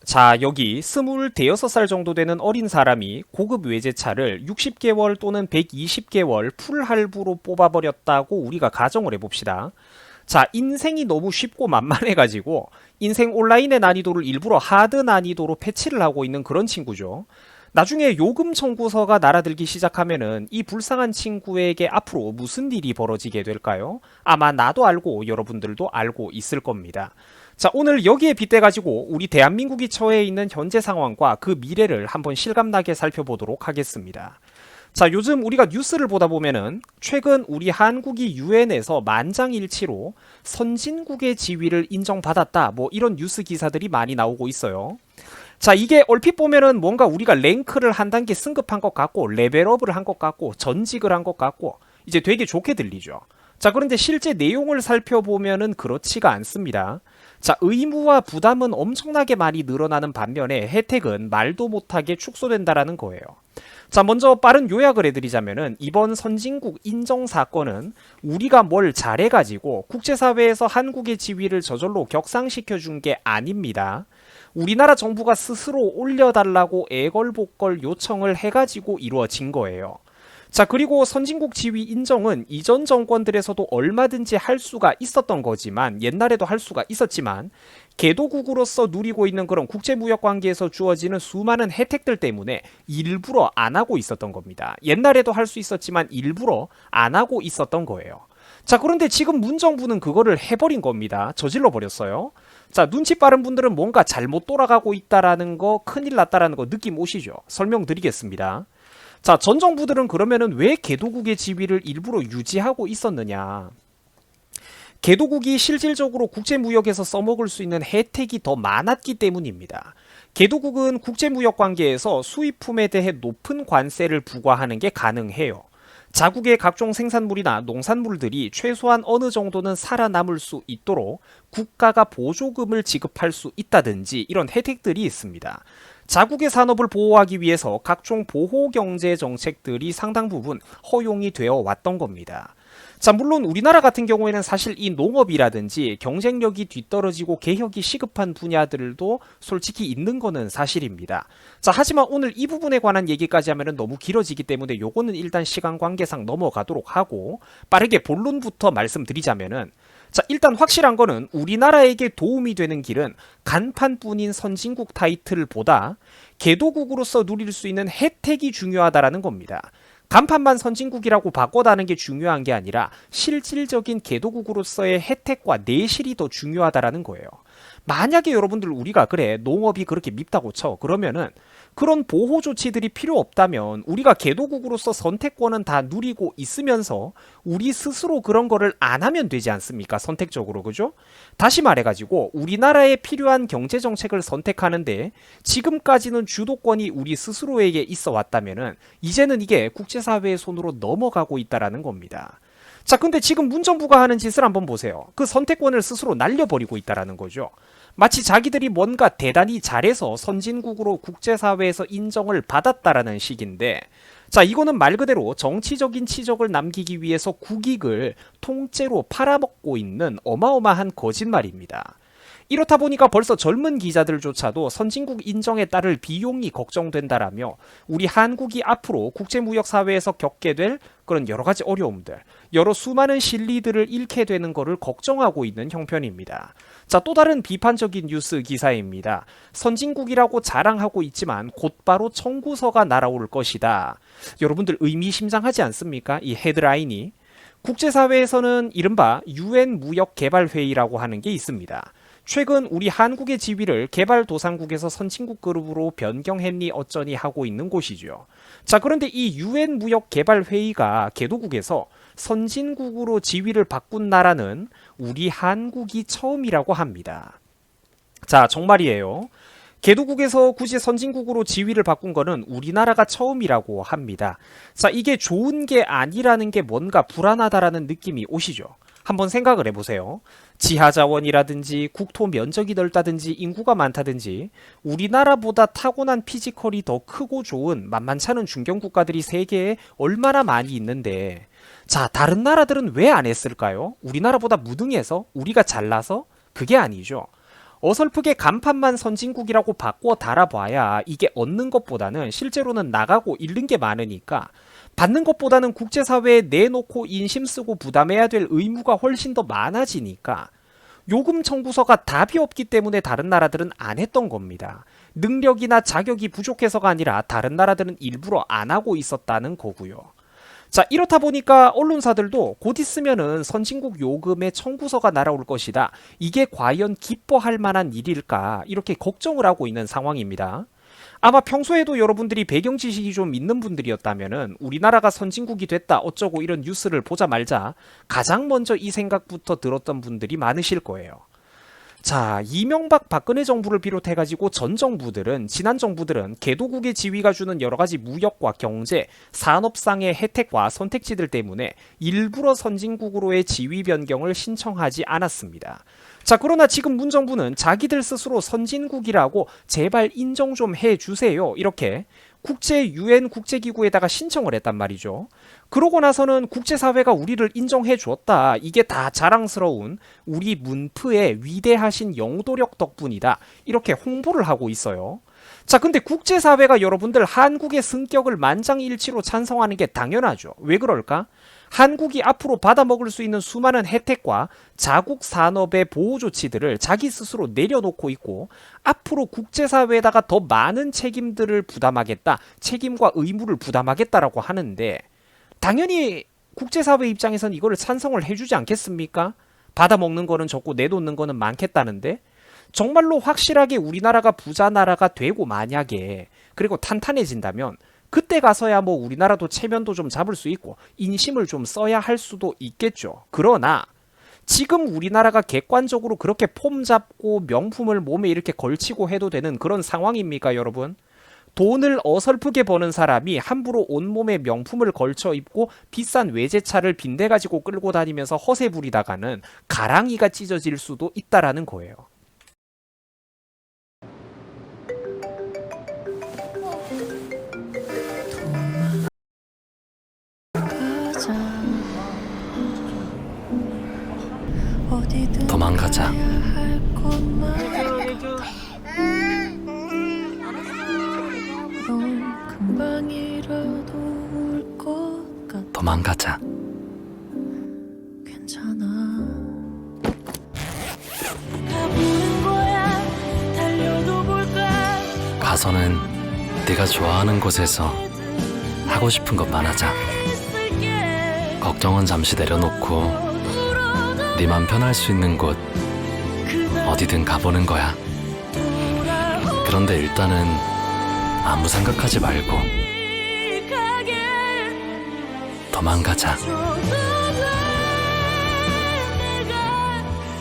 자, 여기 25살 정도 되는 어린 사람이 고급 외제차를 60개월 또는 120개월 풀 할부로 뽑아버렸다고 우리가 가정을 해봅시다. 자, 인생이 너무 쉽고 만만해가지고 인생 온라인의 난이도를 일부러 하드 난이도로 패치를 하고 있는 그런 친구죠. 나중에 요금 청구서가 날아들기 시작하면은 이 불쌍한 친구에게 앞으로 무슨 일이 벌어지게 될까요? 아마 나도 알고 여러분들도 알고 있을 겁니다. 자, 오늘 여기에 빗대가지고 우리 대한민국이 처해 있는 현재 상황과 그 미래를 한번 실감나게 살펴보도록 하겠습니다. 자, 요즘 우리가 뉴스를 보다 보면은 최근 우리 한국이 유엔에서 만장일치로 선진국의 지위를 인정받았다, 뭐 이런 뉴스 기사들이 많이 나오고 있어요. 자, 이게 얼핏 보면은 뭔가 우리가 랭크를 한 단계 승급한 것 같고 레벨업을 한 것 같고 전직을 한 것 같고 이제 되게 좋게 들리죠. 자, 그런데 실제 내용을 살펴보면은 그렇지가 않습니다. 자, 의무와 부담은 엄청나게 많이 늘어나는 반면에 혜택은 말도 못하게 축소된다라는 거예요. 자, 먼저 빠른 요약을 해드리자면은 이번 선진국 인정 사건은 우리가 뭘 잘해가지고 국제사회에서 한국의 지위를 저절로 격상시켜 준 게 아닙니다. 우리나라 정부가 스스로 올려달라고 애걸복걸 요청을 해가지고 이루어진 거예요. 자, 그리고 선진국 지위 인정은 이전 정권들에서도 얼마든지 할 수가 있었던 거지만, 옛날에도 할 수가 있었지만 개도국으로서 누리고 있는 그런 국제무역관계에서 주어지는 수많은 혜택들 때문에 일부러 안 하고 있었던 겁니다. 옛날에도 할 수 있었지만 일부러 안 하고 있었던 거예요. 자, 그런데 지금 문정부는 그거를 해버린 겁니다. 저질러 버렸어요. 자, 눈치 빠른 분들은 뭔가 잘못 돌아가고 있다라는 거, 큰일 났다라는 거 느낌 오시죠? 설명드리겠습니다. 자, 전 정부들은 그러면은 왜 개도국의 지위를 일부러 유지하고 있었느냐? 개도국이 실질적으로 국제무역에서 써먹을 수 있는 혜택이 더 많았기 때문입니다. 개도국은 국제무역 관계에서 수입품에 대해 높은 관세를 부과하는 게 가능해요. 자국의 각종 생산물이나 농산물들이 최소한 어느 정도는 살아남을 수 있도록 국가가 보조금을 지급할 수 있다든지 이런 혜택들이 있습니다. 자국의 산업을 보호하기 위해서 각종 보호경제 정책들이 상당 부분 허용이 되어 왔던 겁니다. 자, 물론 우리나라 같은 경우에는 사실 이 농업이라든지 경쟁력이 뒤떨어지고 개혁이 시급한 분야들도 솔직히 있는 거는 사실입니다. 자, 하지만 오늘 이 부분에 관한 얘기까지 하면 너무 길어지기 때문에 요거는 일단 시간 관계상 넘어가도록 하고 빠르게 본론부터 말씀드리자면은, 자, 일단 확실한 거는 우리나라에게 도움이 되는 길은 간판뿐인 선진국 타이틀보다 개도국으로서 누릴 수 있는 혜택이 중요하다라는 겁니다. 간판만 선진국이라고 바꿔다는 게 중요한 게 아니라 실질적인 개도국으로서의 혜택과 내실이 더 중요하다라는 거예요. 만약에 여러분들 우리가 그래 농업이 그렇게 밉다고 쳐, 그러면은 그런 보호 조치들이 필요 없다면 우리가 개도국으로서 선택권은 다 누리고 있으면서 우리 스스로 그런 거를 안 하면 되지 않습니까? 선택적으로, 그죠? 다시 말해가지고 우리나라에 필요한 경제정책을 선택하는데 지금까지는 주도권이 우리 스스로에게 있어 왔다면은 이제는 이게 국제사회의 손으로 넘어가고 있다라는 겁니다. 자, 근데 지금 문정부가 하는 짓을 한번 보세요. 그 선택권을 스스로 날려버리고 있다라는 거죠. 마치 자기들이 뭔가 대단히 잘해서 선진국으로 국제사회에서 인정을 받았다라는 식인데, 자, 이거는 말 그대로 정치적인 치적을 남기기 위해서 국익을 통째로 팔아먹고 있는 어마어마한 거짓말입니다. 이렇다 보니까 벌써 젊은 기자들조차도 선진국 인정에 따를 비용이 걱정된다라며 우리 한국이 앞으로 국제무역사회에서 겪게 될 그런 여러 가지 어려움들, 여러 수많은 실리들을 잃게 되는 것을 걱정하고 있는 형편입니다. 자, 또 다른 비판적인 뉴스 기사입니다. 선진국이라고 자랑하고 있지만 곧바로 청구서가 날아올 것이다. 여러분들 의미심장하지 않습니까? 이 헤드라인이. 국제사회에서는 이른바 유엔 무역개발회의라고 하는 게 있습니다. 최근 우리 한국의 지위를 개발도상국에서 선진국 그룹으로 변경했니 어쩌니 하고 있는 곳이죠. 자, 그런데 이 유엔 무역개발회의가 개도국에서 선진국으로 지위를 바꾼 나라는 우리 한국이 처음이라고 합니다. 자, 정말이에요. 개도국에서 굳이 선진국으로 지위를 바꾼 거는 우리나라가 처음이라고 합니다. 자, 이게 좋은 게 아니라는 게 뭔가 불안하다라는 느낌이 오시죠? 한번 생각을 해보세요. 지하자원이라든지 국토 면적이 넓다든지 인구가 많다든지 우리나라보다 타고난 피지컬이 더 크고 좋은 만만찮은 중견국가들이 세계에 얼마나 많이 있는데, 자, 다른 나라들은 왜 안 했을까요? 우리나라보다 무능해서? 우리가 잘나서? 그게 아니죠. 어설프게 간판만 선진국이라고 바꿔 달아봐야 이게 얻는 것보다는 실제로는 나가고 잃는 게 많으니까 받는 것보다는 국제사회에 내놓고 인심 쓰고 부담해야 될 의무가 훨씬 더 많아지니까 요금 청구서가 답이 없기 때문에 다른 나라들은 안 했던 겁니다. 능력이나 자격이 부족해서가 아니라 다른 나라들은 일부러 안 하고 있었다는 거고요. 자, 이렇다 보니까 언론사들도 곧 있으면은 선진국 요금의 청구서가 날아올 것이다. 이게 과연 기뻐할 만한 일일까? 이렇게 걱정을 하고 있는 상황입니다. 아마 평소에도 여러분들이 배경 지식이 좀 있는 분들이었다면은 우리나라가 선진국이 됐다 어쩌고 이런 뉴스를 보자 말자 가장 먼저 이 생각부터 들었던 분들이 많으실 거예요. 자, 이명박 박근혜 정부를 비롯해가지고 전 정부들은, 지난 정부들은 개도국의 지위가 주는 여러 가지 무역과 경제, 산업상의 혜택과 선택지들 때문에 일부러 선진국으로의 지위 변경을 신청하지 않았습니다. 자, 그러나 지금 문정부는 자기들 스스로 선진국이라고 제발 인정 좀 해주세요. 이렇게 유엔 국제기구에다가 신청을 했단 말이죠. 그러고 나서는 국제사회가 우리를 인정해 줬다. 이게 다 자랑스러운 우리 문프의 위대하신 영도력 덕분이다. 이렇게 홍보를 하고 있어요. 자, 근데 국제사회가 여러분들 한국의 승격을 만장일치로 찬성하는 게 당연하죠. 왜 그럴까? 한국이 앞으로 받아먹을 수 있는 수많은 혜택과 자국 산업의 보호 조치들을 자기 스스로 내려놓고 있고 앞으로 국제사회에다가 더 많은 책임들을 부담하겠다, 책임과 의무를 부담하겠다라고 하는데 당연히 국제사회 입장에선 이거를 찬성을 해주지 않겠습니까? 받아먹는 거는 적고 내놓는 거는 많겠다는데 정말로 확실하게 우리나라가 부자 나라가 되고 만약에 그리고 탄탄해진다면 그때 가서야 뭐 우리나라도 체면도 좀 잡을 수 있고 인심을 좀 써야 할 수도 있겠죠. 그러나 지금 우리나라가 객관적으로 그렇게 폼 잡고 명품을 몸에 이렇게 걸치고 해도 되는 그런 상황입니까, 여러분? 돈을 어설프게 버는 사람이 함부로 온몸에 명품을 걸쳐 입고 비싼 외제차를 빈대가지고 끌고 다니면서 허세 부리다가는 가랑이가 찢어질 수도 있다라는 거예요. 도망가자. 도망가자. 괜찮아. 가보는 거야. 달려도 볼까. 가서는 네가 좋아하는 곳에서 하고 싶은 것만 하자. 걱정은 잠시 내려놓고 네 맘 편할 수 있는 곳 어디든 가보는 거야. 그런데 일단은 아무 생각하지 말고 도망가자.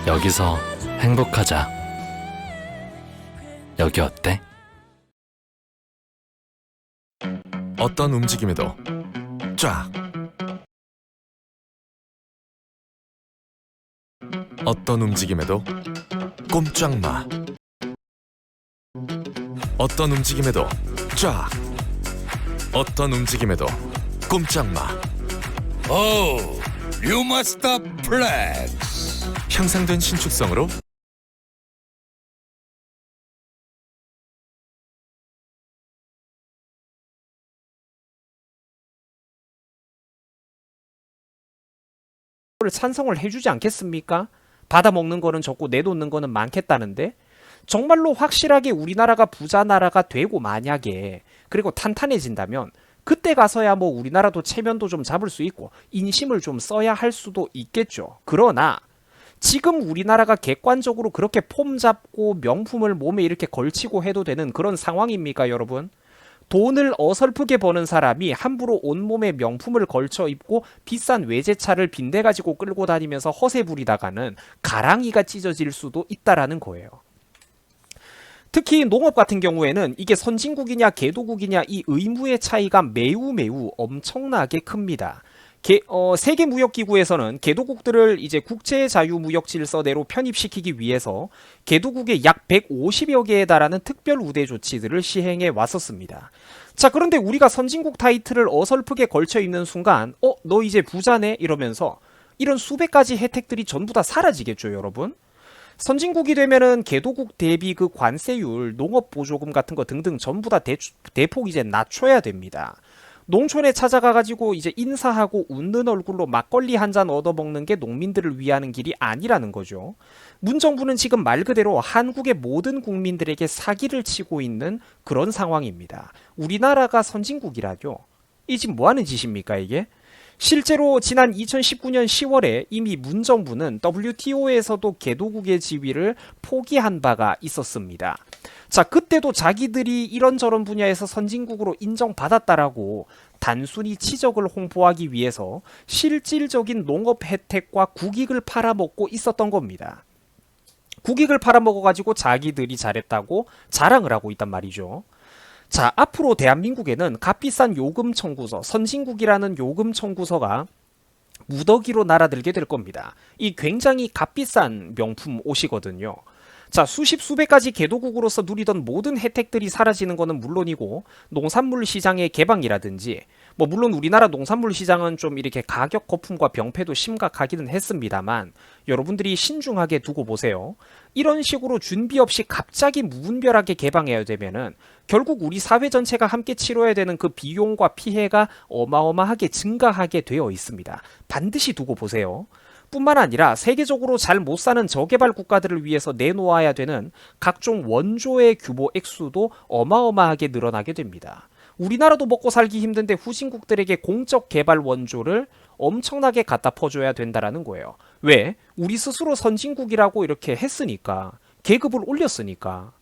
여기서 행복하자. 여기 어때? 어떤 움직임에도 쫙. 어떤 움직임에도 꼼짝 마. 어떤 움직임에도 쫙. 어떤 움직임에도 꼼짝 마. 오, 류마스터 플렉스. 향상된 신축성으로 찬성을 해주지 않겠습니까? 받아먹는 거는 적고 내놓는 거는 많겠다는데 정말로 확실하게 우리나라가 부자 나라가 되고 만약에 그리고 탄탄해진다면 그때 가서야 뭐 우리나라도 체면도 좀 잡을 수 있고 인심을 좀 써야 할 수도 있겠죠. 그러나 지금 우리나라가 객관적으로 그렇게 폼 잡고 명품을 몸에 이렇게 걸치고 해도 되는 그런 상황입니까, 여러분? 돈을 어설프게 버는 사람이 함부로 온몸에 명품을 걸쳐 입고 비싼 외제차를 빈대가지고 끌고 다니면서 허세 부리다가는 가랑이가 찢어질 수도 있다라는 거예요. 특히 농업 같은 경우에는 이게 선진국이냐 개도국이냐 이 의무의 차이가 매우 엄청나게 큽니다. 세계무역기구에서는 개도국들을 이제 국제자유무역질서대로 편입시키기 위해서 개도국의 약 150여 개에 달하는 특별 우대 조치들을 시행해 왔었습니다. 자, 그런데 우리가 선진국 타이틀을 어설프게 걸쳐 입는 순간 너 이제 부자네? 이러면서 이런 수백 가지 혜택들이 전부 다 사라지겠죠, 여러분? 선진국이 되면은 개도국 대비 그 관세율, 농업보조금 같은 거 등등 전부 다 대폭 이제 낮춰야 됩니다. 농촌에 찾아가가지고 이제 인사하고 웃는 얼굴로 막걸리 한 잔 얻어먹는 게 농민들을 위하는 길이 아니라는 거죠. 문정부는 지금 말 그대로 한국의 모든 국민들에게 사기를 치고 있는 그런 상황입니다. 우리나라가 선진국이라죠. 이 지금 뭐 하는 짓입니까 이게? 실제로 지난 2019년 10월에 이미 문정부는 WTO에서도 개도국의 지위를 포기한 바가 있었습니다. 자, 그때도 자기들이 이런저런 분야에서 선진국으로 인정받았다라고 단순히 치적을 홍보하기 위해서 실질적인 농업 혜택과 국익을 팔아먹고 있었던 겁니다. 국익을 팔아먹어가지고 자기들이 잘했다고 자랑을 하고 있단 말이죠. 자, 앞으로 대한민국에는 값비싼 요금 청구서, 선진국이라는 요금 청구서가 무더기로 날아들게 될 겁니다. 이 굉장히 값비싼 명품 옷이거든요. 자, 수십 수백 가지 개도국으로서 누리던 모든 혜택들이 사라지는 것은 물론이고 농산물 시장의 개방이라든지 뭐 물론 우리나라 농산물 시장은 좀 이렇게 가격 거품과 병폐도 심각하기는 했습니다만 여러분들이 신중하게 두고 보세요. 이런 식으로 준비 없이 갑자기 무분별하게 개방해야 되면은 결국 우리 사회 전체가 함께 치러야 되는 그 비용과 피해가 어마어마하게 증가하게 되어 있습니다. 반드시 두고 보세요. 뿐만 아니라 세계적으로 잘 못 사는 저개발 국가들을 위해서 내놓아야 되는 각종 원조의 규모 액수도 어마어마하게 늘어나게 됩니다. 우리나라도 먹고 살기 힘든데 후진국들에게 공적 개발 원조를 엄청나게 갖다 퍼줘야 된다라는 거예요. 왜? 우리 스스로 선진국이라고 이렇게 했으니까, 계급을 올렸으니까.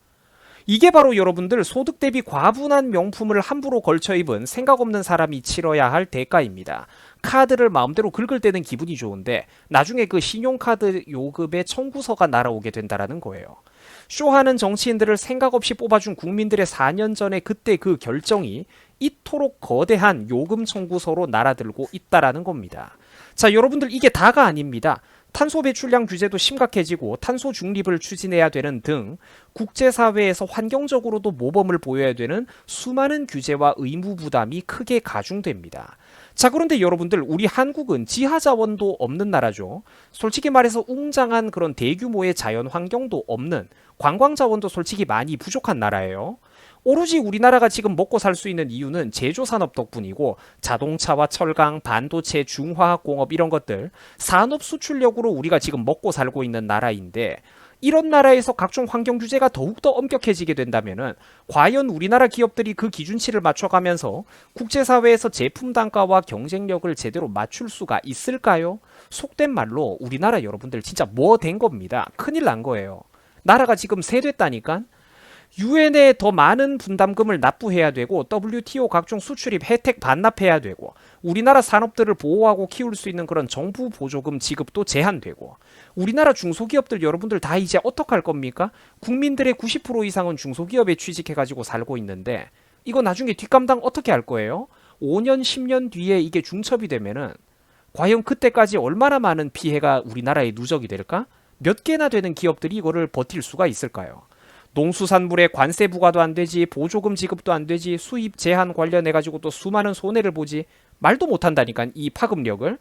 이게 바로 여러분들 소득 대비 과분한 명품을 함부로 걸쳐 입은 생각 없는 사람이 치러야 할 대가입니다. 카드를 마음대로 긁을 때는 기분이 좋은데 나중에 그 신용카드 요금의 청구서가 날아오게 된다라는 거예요. 쇼하는 정치인들을 생각 없이 뽑아준 국민들의 4년 전에 그때 그 결정이 이토록 거대한 요금 청구서로 날아들고 있다라는 겁니다. 자, 여러분들 이게 다가 아닙니다. 탄소 배출량 규제도 심각해지고 탄소 중립을 추진해야 되는 등 국제사회에서 환경적으로도 모범을 보여야 되는 수많은 규제와 의무 부담이 크게 가중됩니다. 자, 그런데 여러분들 우리 한국은 지하자원도 없는 나라죠. 솔직히 말해서 웅장한 그런 대규모의 자연 환경도 없는, 관광자원도 솔직히 많이 부족한 나라예요. 오로지 우리나라가 지금 먹고 살 수 있는 이유는 제조산업 덕분이고 자동차와 철강, 반도체, 중화학공업 이런 것들 산업 수출력으로 우리가 지금 먹고 살고 있는 나라인데 이런 나라에서 각종 환경 규제가 더욱더 엄격해지게 된다면은 과연 우리나라 기업들이 그 기준치를 맞춰가면서 국제사회에서 제품 단가와 경쟁력을 제대로 맞출 수가 있을까요? 속된 말로 우리나라 여러분들 진짜 뭐 된 겁니다. 큰일 난 거예요. 나라가 지금 세됐다니까. 유엔에 더 많은 분담금을 납부해야 되고 WTO 각종 수출입 혜택 반납해야 되고 우리나라 산업들을 보호하고 키울 수 있는 그런 정부 보조금 지급도 제한되고 우리나라 중소기업들 여러분들 다 이제 어떡할 겁니까? 국민들의 90% 이상은 중소기업에 취직해가지고 살고 있는데 이거 나중에 뒷감당 어떻게 할 거예요? 5년 10년 뒤에 이게 중첩이 되면은 과연 그때까지 얼마나 많은 피해가 우리나라에 누적이 될까? 몇 개나 되는 기업들이 이거를 버틸 수가 있을까요? 농수산물에 관세 부과도 안 되지, 보조금 지급도 안 되지, 수입 제한 관련해가지고 또 수많은 손해를 보지. 말도 못한다니까 이 파급력을.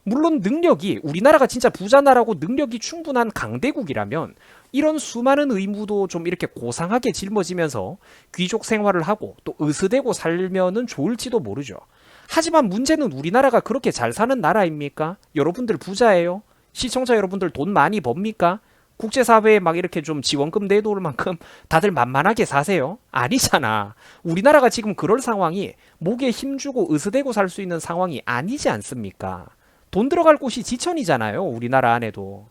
물론 능력이 우리나라가 진짜 부자나라고 능력이 충분한 강대국이라면 이런 수많은 의무도 좀 이렇게 고상하게 짊어지면서 귀족 생활을 하고 또 으스대고 살면은 좋을지도 모르죠. 하지만 문제는 우리나라가 그렇게 잘 사는 나라입니까? 여러분들 부자예요? 시청자 여러분들 돈 많이 법니까? 국제사회에 막 이렇게 좀 지원금 내놓을 만큼 다들 만만하게 사세요? 아니잖아. 우리나라가 지금 그럴 상황이 목에 힘주고 으스대고 살 수 있는 상황이 아니지 않습니까? 돈 들어갈 곳이 지천이잖아요. 우리나라 안에도.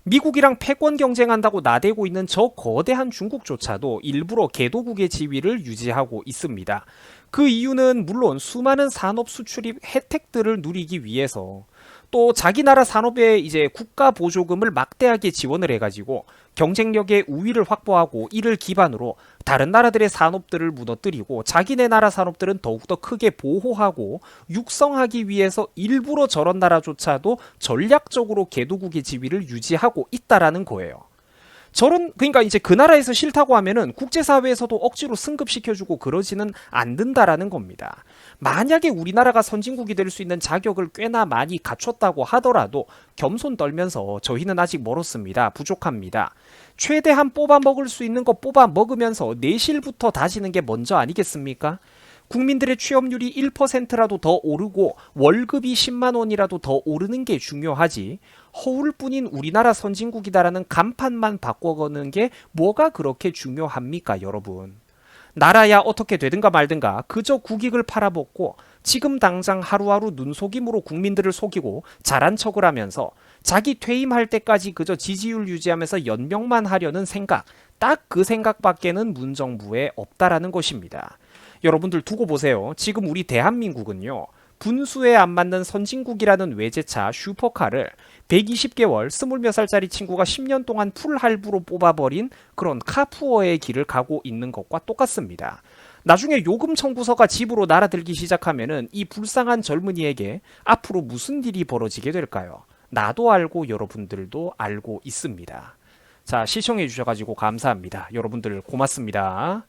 미국이랑 패권 경쟁한다고 나대고 있는 저 거대한 중국조차도 일부러 개도국의 지위를 유지하고 있습니다. 그 이유는 물론 수많은 산업 수출입 혜택들을 누리기 위해서 또 자기 나라 산업에 이제 국가 보조금을 막대하게 지원을 해가지고 경쟁력의 우위를 확보하고 이를 기반으로 다른 나라들의 산업들을 무너뜨리고 자기네 나라 산업들은 더욱더 크게 보호하고 육성하기 위해서 일부러 저런 나라조차도 전략적으로 개도국의 지위를 유지하고 있다라는 거예요. 그러니까 이제 그 나라에서 싫다고 하면은 국제사회에서도 억지로 승급시켜주고 그러지는 않는다라는 겁니다. 만약에 우리나라가 선진국이 될 수 있는 자격을 꽤나 많이 갖췄다고 하더라도 겸손 떨면서 저희는 아직 멀었습니다. 부족합니다. 최대한 뽑아 먹을 수 있는 거 뽑아 먹으면서 내실부터 다지는 게 먼저 아니겠습니까? 국민들의 취업률이 1%라도 더 오르고 월급이 10만 원이라도 더 오르는 게 중요하지, 허울뿐인 우리나라 선진국이다라는 간판만 바꿔가는 게 뭐가 그렇게 중요합니까, 여러분? 나라야 어떻게 되든가 말든가 그저 국익을 팔아먹고 지금 당장 하루하루 눈속임으로 국민들을 속이고 잘한 척을 하면서 자기 퇴임할 때까지 그저 지지율 유지하면서 연명만 하려는 생각, 딱 그 생각밖에는 문정부에 없다라는 것입니다. 여러분들 두고 보세요. 지금 우리 대한민국은요, 분수에 안 맞는 선진국이라는 외제차 슈퍼카를 120개월 20몇 살짜리 친구가 10년 동안 풀 할부로 뽑아버린 그런 카푸어의 길을 가고 있는 것과 똑같습니다. 나중에 요금 청구서가 집으로 날아들기 시작하면은 이 불쌍한 젊은이에게 앞으로 무슨 일이 벌어지게 될까요? 나도 알고 여러분들도 알고 있습니다. 자, 시청해 주셔가지고 감사합니다. 여러분들 고맙습니다.